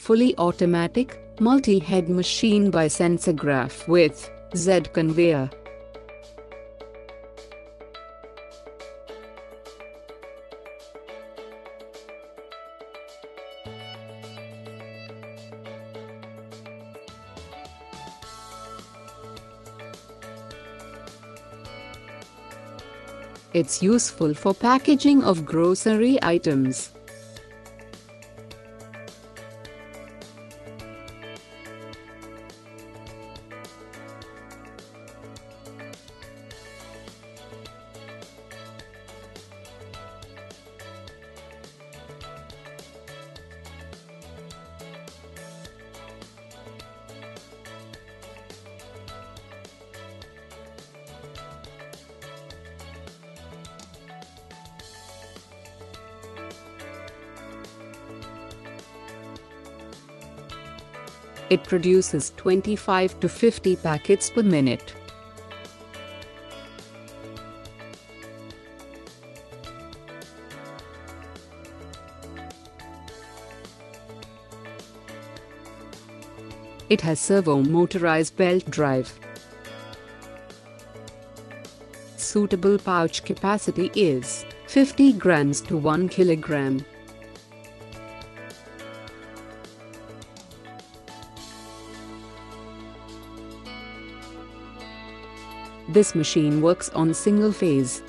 fully automatic, multi-head machine by Sensograph with Z conveyor. It's useful for packaging of grocery items. It produces 25 to 50 packets per minute. It has servo-motorized belt drive. Suitable pouch capacity is 50 grams to 1 kilogram. This machine works on single phase.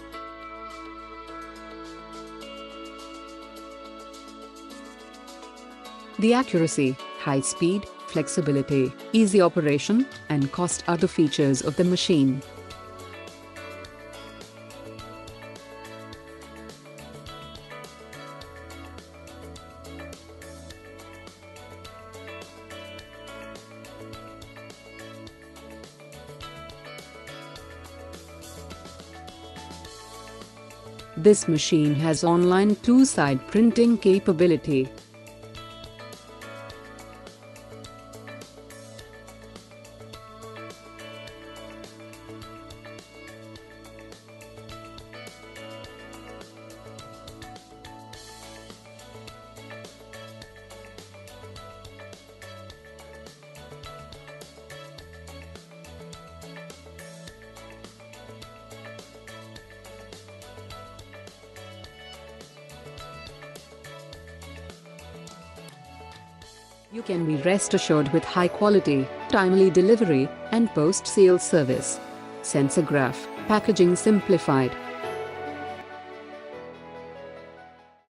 The accuracy, high speed, flexibility, easy operation, and cost are the features of the machine. This machine has online two-side printing capability. You can be rest assured with high quality, timely delivery, and post-sale service. Sensograph, packaging simplified.